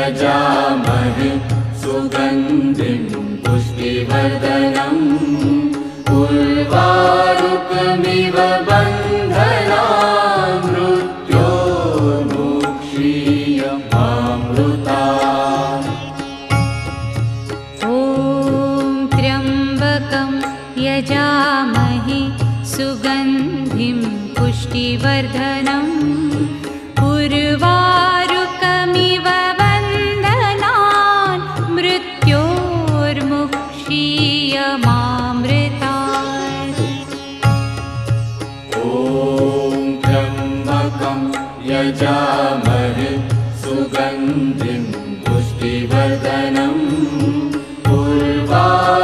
यजामहे सुगन्धिं पुष्टिवर्धनम् उर्वारुकमिव बन्धनान् मृत्योर्मुक्षीयमामृतात्। ॐ त्र्यम्बकं यजामहे सुगन्धिं पुष्टिवर्धनम् उर्वारुकमिव बन्धनान् मृत्योर्मुक्षीयमामृतात्। ॐ त्र्यम्बकं यजामहे सुगन्धिं पुष्टिवर्धनम् उर्वारुकमिव